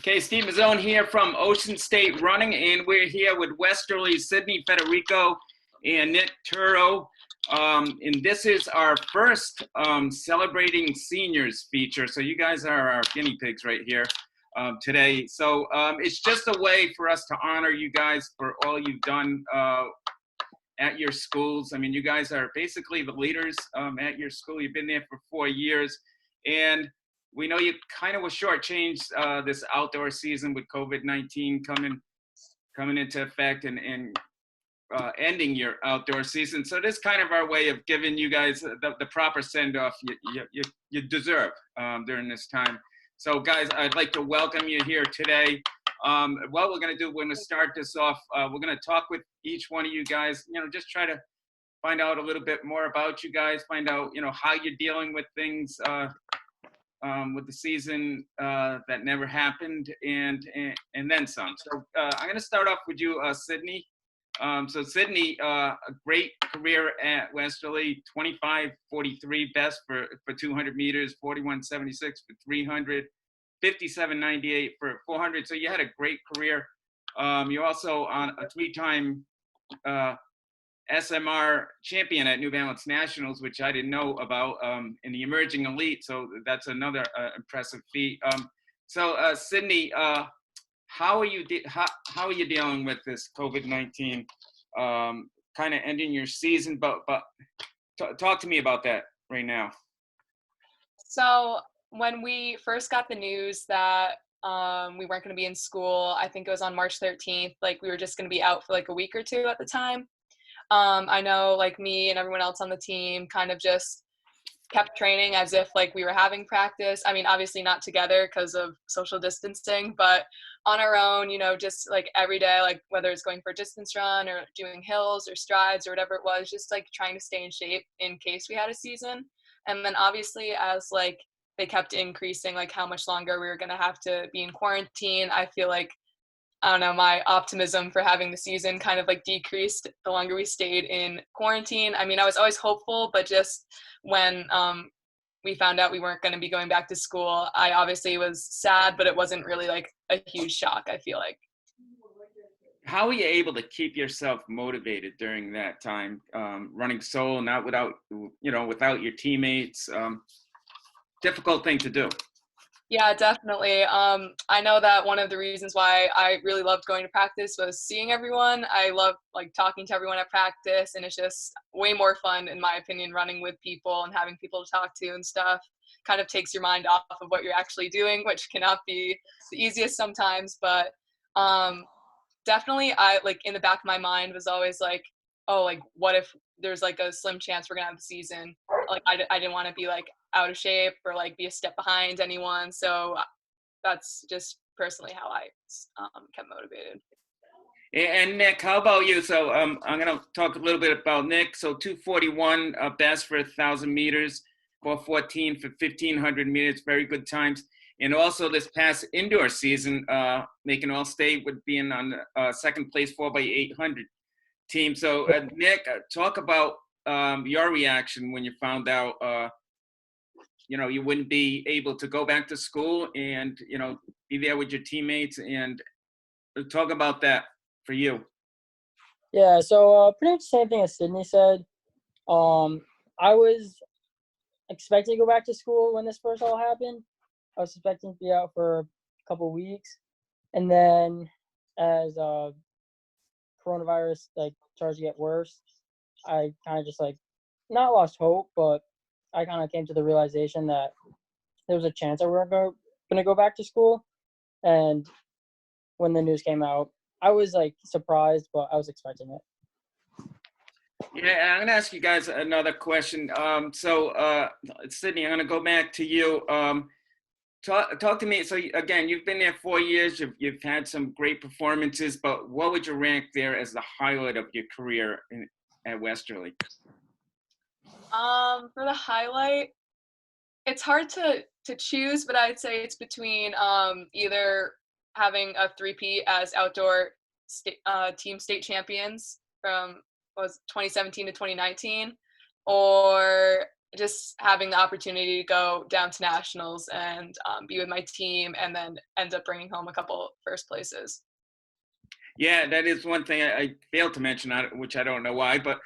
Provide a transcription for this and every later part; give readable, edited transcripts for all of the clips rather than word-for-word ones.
Okay, Steve Mazzone here from Ocean State Running, and we're here with Westerly, Sydney, Federico, and Nick Turo. And this is our first Celebrating Seniors feature. So you guys are our guinea pigs right here today. So it's just a way for us to honor you guys for all you've done at your schools. I mean, you guys are basically the leaders at your school. You've been there for 4 years. And we know you kind of was shortchanged this outdoor season with COVID-19 coming into effect and ending your outdoor season. So this is kind of our way of giving you guys the proper send-off you deserve during this time. So guys, I'd like to welcome you here today. What we're gonna do, we're gonna start this off. We're gonna talk with each one of you guys, just try to find out a little bit more about you guys, find out, how you're dealing with things with the season that never happened, and then some. So I'm going to start off with you, Sydney. So Sydney, a great career at Westerly, 25:43 best for 200 meters, 41:76 for 300, 57:98 for 400. So you had a great career. You're also on a three-time SMR champion at New Balance Nationals, which I didn't know about, in the emerging elite. So that's another impressive feat. So Sydney, how are you dealing with this COVID-19 kind of ending your season? But talk to me about that right now. So when we first got the news that we weren't going to be in school, I think it was on March 13th, like we were just going to be out for like a week or two at the time. I know like me and everyone else on the team kind of just kept training as if like we were having practice. I mean, obviously not together because of social distancing, but on our own, just like every day, like whether it's going for a distance run or doing hills or strides or whatever it was, just like trying to stay in shape in case we had a season. And then obviously as like they kept increasing like how much longer we were going to have to be in quarantine, I feel like, I don't know, my optimism for having the season kind of like decreased the longer we stayed in quarantine. I mean, I was always hopeful, but just when we found out we weren't going to be going back to school, I obviously was sad, but it wasn't really like a huge shock, I feel like. How were you able to keep yourself motivated during that time, running solo, not without your teammates? Difficult thing to do. Yeah, definitely. I know that one of the reasons why I really loved going to practice was seeing everyone. I love like talking to everyone at practice, and it's just way more fun, in my opinion, running with people and having people to talk to and stuff. Kind of takes your mind off of what you're actually doing, which cannot be the easiest sometimes. But definitely, I like in the back of my mind was always like, oh, like what if there's like a slim chance we're gonna have the season? Like I didn't want to be like out of shape or like be a step behind anyone. So that's just personally how I kept motivated. And Nick, how about you? So I'm going to talk a little bit about Nick. So 2:41 best for 1,000 meters, 4:14 for 1,500 meters, very good times. And also this past indoor season, making All-State with being on second place 4x800 team. So Nick, talk about your reaction when you found out you wouldn't be able to go back to school and, be there with your teammates, and talk about that for you. Yeah, so pretty much the same thing as Sydney said. I was expecting to go back to school when this first all happened. I was expecting to be out for a couple weeks. And then as coronavirus started to get worse, I kind of just not lost hope, but I kind of came to the realization that there was a chance that we weren't going to go back to school. And when the news came out, I was surprised, but I was expecting it. Yeah, I'm going to ask you guys another question. So Sydney, I'm going to go back to you. Talk to me. So again, you've been there 4 years. You've had some great performances, but what would you rank there as the highlight of your career at Westerly? For the highlight, it's hard to choose, but I'd say it's between either having a three-peat as outdoor team state champions from 2017 to 2019, or just having the opportunity to go down to nationals and be with my team, and then end up bringing home a couple first places. Yeah, that is one thing I failed to mention, which I don't know why, but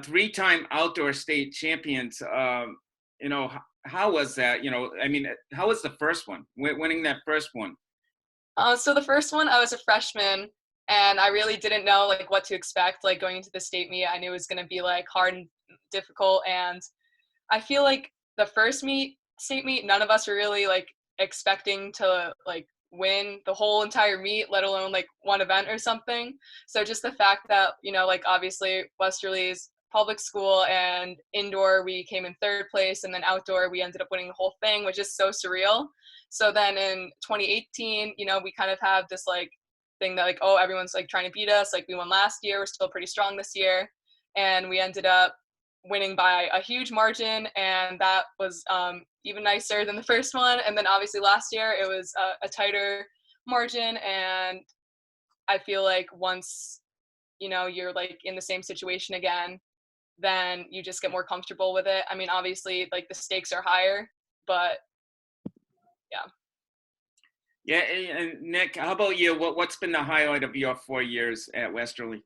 three-time outdoor state champions. You know, how was that? You know, I mean, how was the first one? Winning that first one? So the first one, I was a freshman, and I really didn't know like what to expect. Like going into the state meet, I knew it was going to be like hard and difficult, and I feel like the first state meet, none of us were really like expecting to like win the whole entire meet, let alone like one event or something. So just the fact that, you know, like obviously Westerly's public school, and indoor we came in third place, and then outdoor we ended up winning the whole thing, which is so surreal. So then in 2018, you know, we kind of have this like thing that like, oh, everyone's like trying to beat us. Like we won last year, we're still pretty strong this year. And we ended up winning by a huge margin, and that was even nicer than the first one. And then obviously last year it was a tighter margin, and I feel like once, you know, you're like in the same situation again, then you just get more comfortable with it. I mean, obviously like the stakes are higher, but yeah. Yeah, and Nick, how about you? What's been the highlight of your 4 years at Westerly?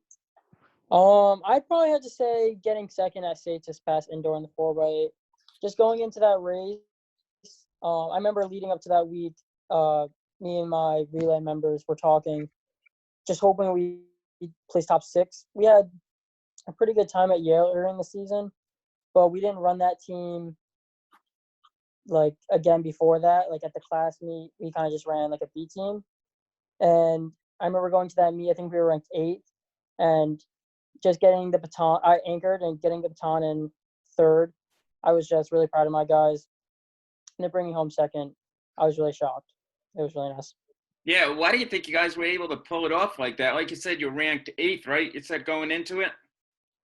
I'd probably have to say getting second at states this past indoor in the 4x8. Just going into that race, I remember leading up to that week, me and my relay members were talking, just hoping we place top 6. We had a pretty good time at Yale earlier in the season, but we didn't run that team like again before that. Like at the class meet, we kind of just ran like a B team. And I remember going to that meet, I think we were ranked 8th, and just getting the baton, I anchored and getting the baton in third. I was just really proud of my guys. And then bringing home second, I was really shocked. It was really nice. Yeah, why do you think you guys were able to pull it off like that? Like you said, you're ranked 8th, right? You said going into it?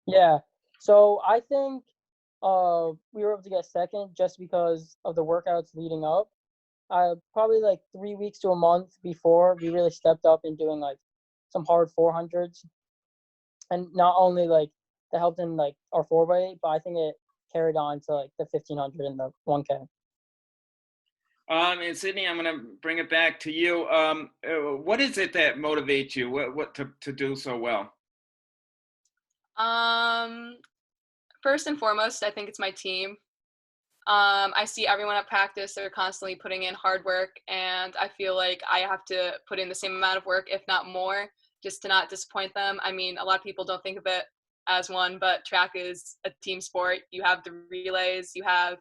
Yeah. So I think we were able to get second just because of the workouts leading up. Probably like 3 weeks to a month before, we really stepped up in doing like some hard 400s. And not only like that helped in like our 4x8, but I think it carried on to like the 1500 and the 1K. And Sydney, I'm gonna bring it back to you. What is it that motivates you? What to do so well? First and foremost, I think it's my team. I see everyone at practice, they're constantly putting in hard work, and I feel like I have to put in the same amount of work, if not more, just to not disappoint them. I mean, a lot of people don't think of it as one, but track is a team sport. You have the relays, you have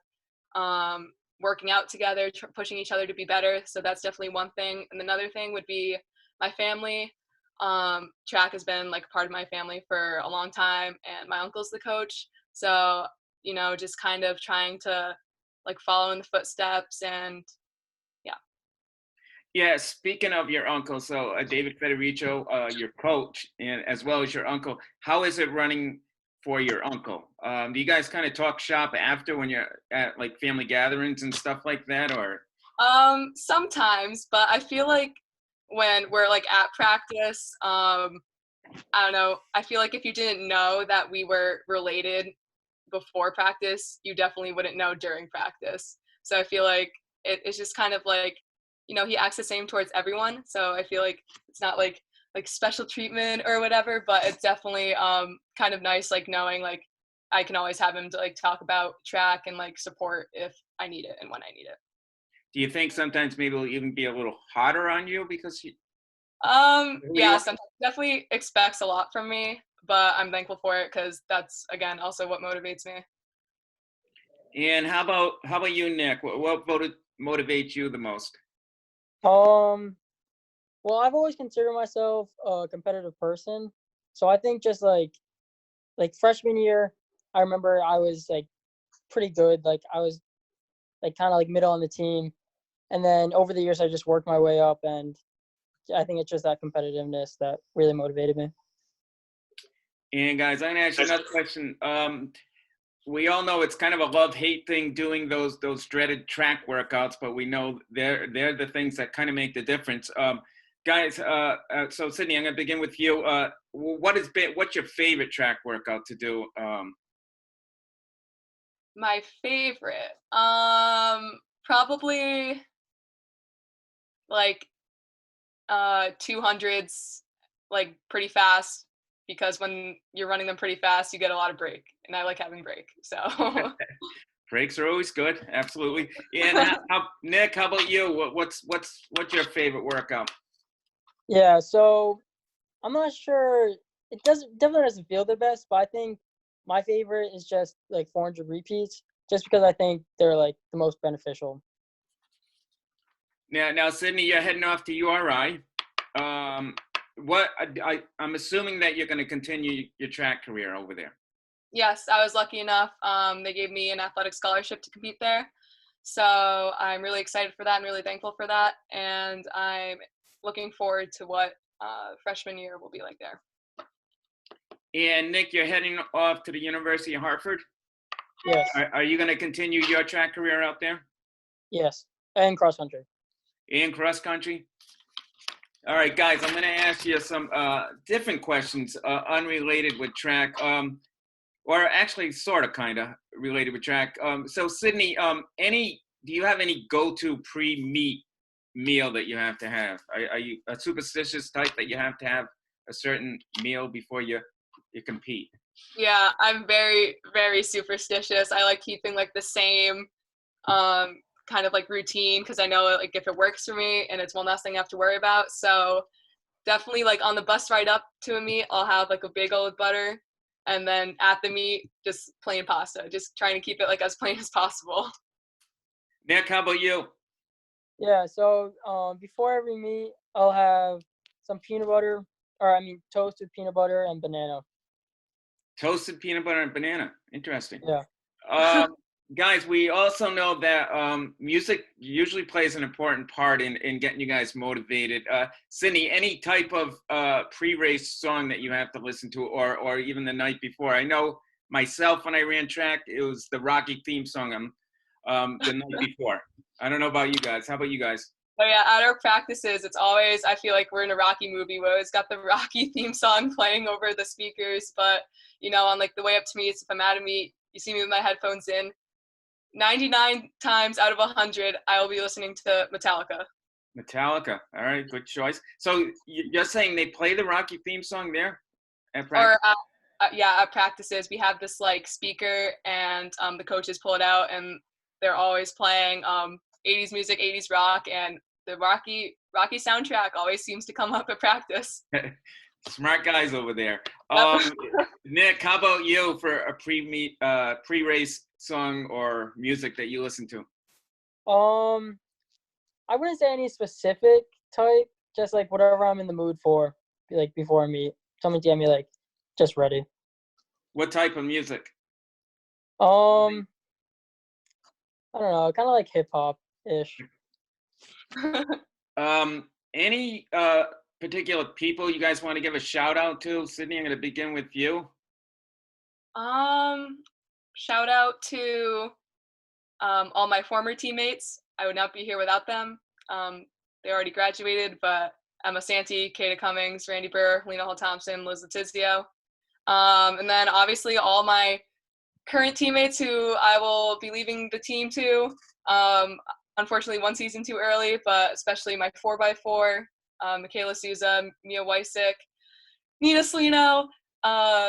working out together, pushing each other to be better. So that's definitely one thing. And another thing would be my family. Track has been like part of my family for a long time, and my uncle's the coach. So, you know, just kind of trying to like follow in the footsteps, and yeah. Yeah, speaking of your uncle, so David Federico, your coach, and as well as your uncle, how is it running for your uncle? Do you guys kind of talk shop after when you're at like family gatherings and stuff like that, or? Sometimes, but I feel like when we're like at practice, I don't know, I feel like if you didn't know that we were related before practice, you definitely wouldn't know during practice. So I feel like it's just kind of like, you know, he acts the same towards everyone. So I feel like it's not like special treatment or whatever, but it's definitely kind of nice, like knowing like I can always have him to like talk about track and like support if I need it and when I need it. Do you think sometimes maybe it'll even be a little harder on you because you? Yeah, sometimes definitely expects a lot from me, but I'm thankful for it because that's again also what motivates me. And how about you, Nick? What motivates you the most? Well, I've always considered myself a competitive person. So I think just like freshman year, I remember I was like pretty good. Like I was like kind of like middle on the team. And then over the years, I just worked my way up, and I think it's just that competitiveness that really motivated me. And guys, I'm gonna ask you another question. We all know it's kind of a love-hate thing doing those dreaded track workouts, but we know they're the things that kind of make the difference. Guys, so Sydney, I'm gonna begin with you. What's your favorite track workout to do? My favorite, probably like 200s, like pretty fast, because when you're running them pretty fast, you get a lot of break, and I like having break. So Breaks are always good, absolutely. And Nick, how about you? What's your favorite workout? Yeah, so I'm not sure. It doesn't definitely doesn't feel the best, but I think my favorite is just like 400 repeats, just because I think they're like the most beneficial. Now, Sydney, you're heading off to URI. What I'm assuming that you're going to continue your track career over there. yes, I was lucky enough. They gave me an athletic scholarship to compete there. So I'm really excited for that and really thankful for that. And I'm looking forward to what freshman year will be like there. And Nick, you're heading off to the University of Hartford. Yes, Are you going to continue your track career out there yes, and cross country. and cross country? All right, guys, I'm going to ask you some different questions unrelated with track, or actually sort of kind of related with track. So Sydney, do you have any go-to pre-meet meal that you have to have? Are you a superstitious type that you have to have a certain meal before you compete? Yeah, I'm very, very superstitious. I like keeping like the same kind of like routine, because I know like if it works for me and it's one less thing I have to worry about. So definitely like on the bus ride up to a meet, I'll have like a bagel with butter, and then at the meet, just plain pasta. Just trying to keep it like as plain as possible. Nick, how about you? Yeah, so before every meet, I'll have some peanut butter, or I mean toasted peanut butter and banana. Toasted peanut butter and banana. Interesting. Yeah. Guys, we also know that music usually plays an important part in getting you guys motivated. Sydney, any type of pre-race song that you have to listen to, or even the night before? I know myself, when I ran track, it was the Rocky theme song the night before. I don't know about you guys. How about you guys? Oh yeah, at our practices, it's always, I feel like we're in a Rocky movie. We always got the Rocky theme song playing over the speakers. But you know, on like the way up to meets, if I'm at a meet, you see me with my headphones in, 99 times out of 100, I will be listening to Metallica. Metallica. All right, good choice. So you're saying they play the Rocky theme song there at Or practice? yeah, at practices, we have this like speaker, and the coaches pull it out, and they're always playing 80s music, 80s rock, and the Rocky soundtrack always seems to come up at practice. Smart guys over there. Yep. Nick, how about you for a pre-race song or music that you listen to? I wouldn't say any specific type, just like whatever I'm in the mood for, like before I meet. Something to get me like just ready. What type of music? I don't know, kind of like hip hop ish. Any particular people you guys want to give a shout out to? Sydney, I'm going to begin with you. Shout out to all my former teammates. I would not be here without them. They already graduated, but Emma Santi, Kata Cummings, Randy Burr, Lena Hall Thompson, Liz Letizio. And then obviously all my current teammates who I will be leaving the team to. Unfortunately, one season too early, but especially my 4x4, Michaela Souza, Mia Wysick, Nina Salino,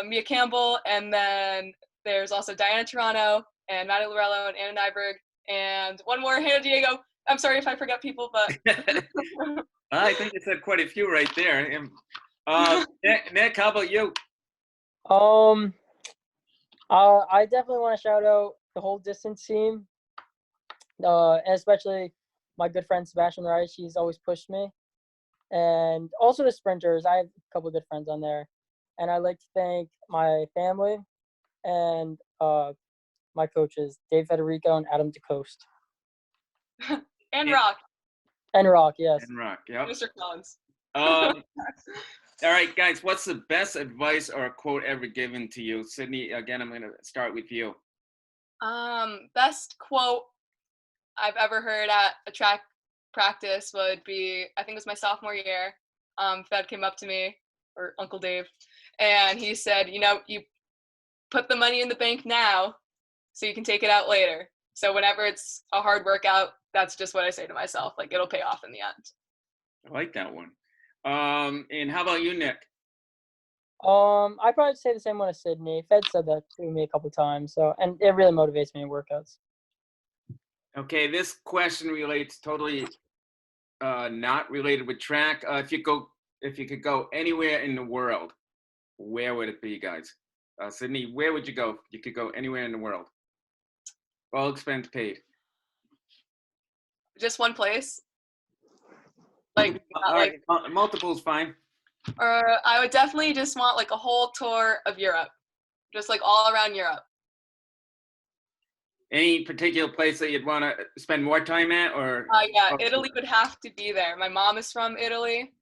Mia Campbell, and then there's also Diana Toronto and Maddie Lorello and Anna Nyberg, and one more, Hannah Diego. I'm sorry if I forgot people, but I think you said quite a few right there. Nick, how about you? I definitely want to shout out the whole distance team, and especially my good friend Sebastian Rice. He's always pushed me, and also the sprinters. I have a couple of good friends on there, and I'd like to thank my family and my coaches, Dave Federico and Adam DeCoste. and Rock. And Rock, yes. And Rock, yep. Mr. Collins. All right, guys, what's the best advice or quote ever given to you? Sydney, again, I'm going to start with you. Best quote I've ever heard at a track practice would be, I think it was my sophomore year. Fed came up to me, or Uncle Dave, and he said, you know, you put the money in the bank now, so you can take it out later. So whenever it's a hard workout, that's just what I say to myself. Like, it'll pay off in the end. I like that one. And how about you, Nick? I'd probably say the same one as Sydney. Fed said that to me a couple times, so and it really motivates me in workouts. Okay, this question relates totally not related with track. If you could go anywhere in the world, where would it be, guys? Sydney, where would you go? You could go anywhere in the world. All expense paid. Just one place? Like, All right, multiple's fine. or I would definitely just want like a whole tour of Europe, just like all around Europe. Any particular place that you'd want to spend more time at, or? Yeah, Italy would have to be there. My mom is from Italy,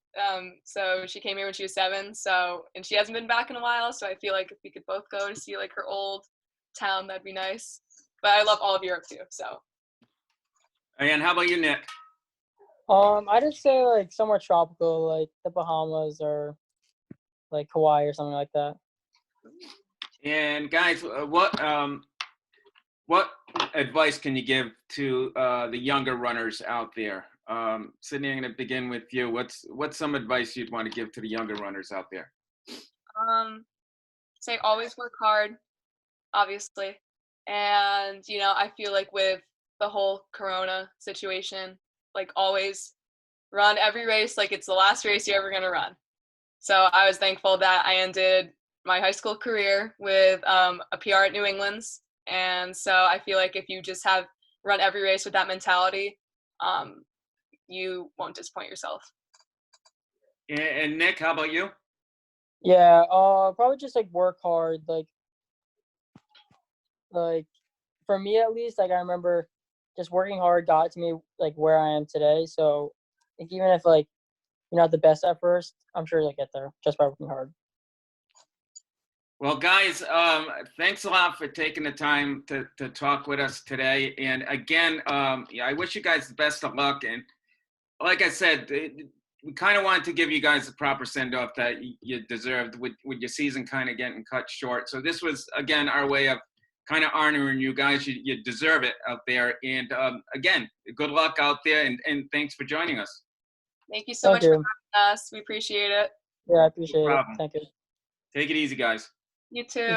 so she came here when she was 7. So, and she hasn't been back in a while. So I feel like if we could both go to see like her old town, that'd be nice. But I love all of Europe too. So. And how about you, Nick? I just say like somewhere tropical, like the Bahamas or like Hawaii or something like that. And guys, what advice can you give to the younger runners out there? Sydney, I'm going to begin with you. What's some advice you'd want to give to the younger runners out there? Say always work hard, obviously. And, you know, I feel like with the whole Corona situation, like always run every race like it's the last race you're ever going to run. So I was thankful that I ended my high school career with a PR at New England's. And so I feel like if you just run every race with that mentality, you won't disappoint yourself. And Nick, how about you? Yeah, probably just like work hard. Like for me at least, like I remember just working hard got to me like where I am today. So like, even if like you're not the best at first, I'm sure you'll get there just by working hard. Well, guys, thanks a lot for taking the time to talk with us today. And again, yeah, I wish you guys the best of luck. And like I said, we kind of wanted to give you guys the proper send-off that you deserved with your season kind of getting cut short. So this was, again, our way of kind of honoring you guys. You deserve it out there. And again, good luck out there. And thanks for joining us. Thank you so much for having us. We appreciate it. Yeah, I appreciate No it. problem. Thank you. Take it easy, guys. You too.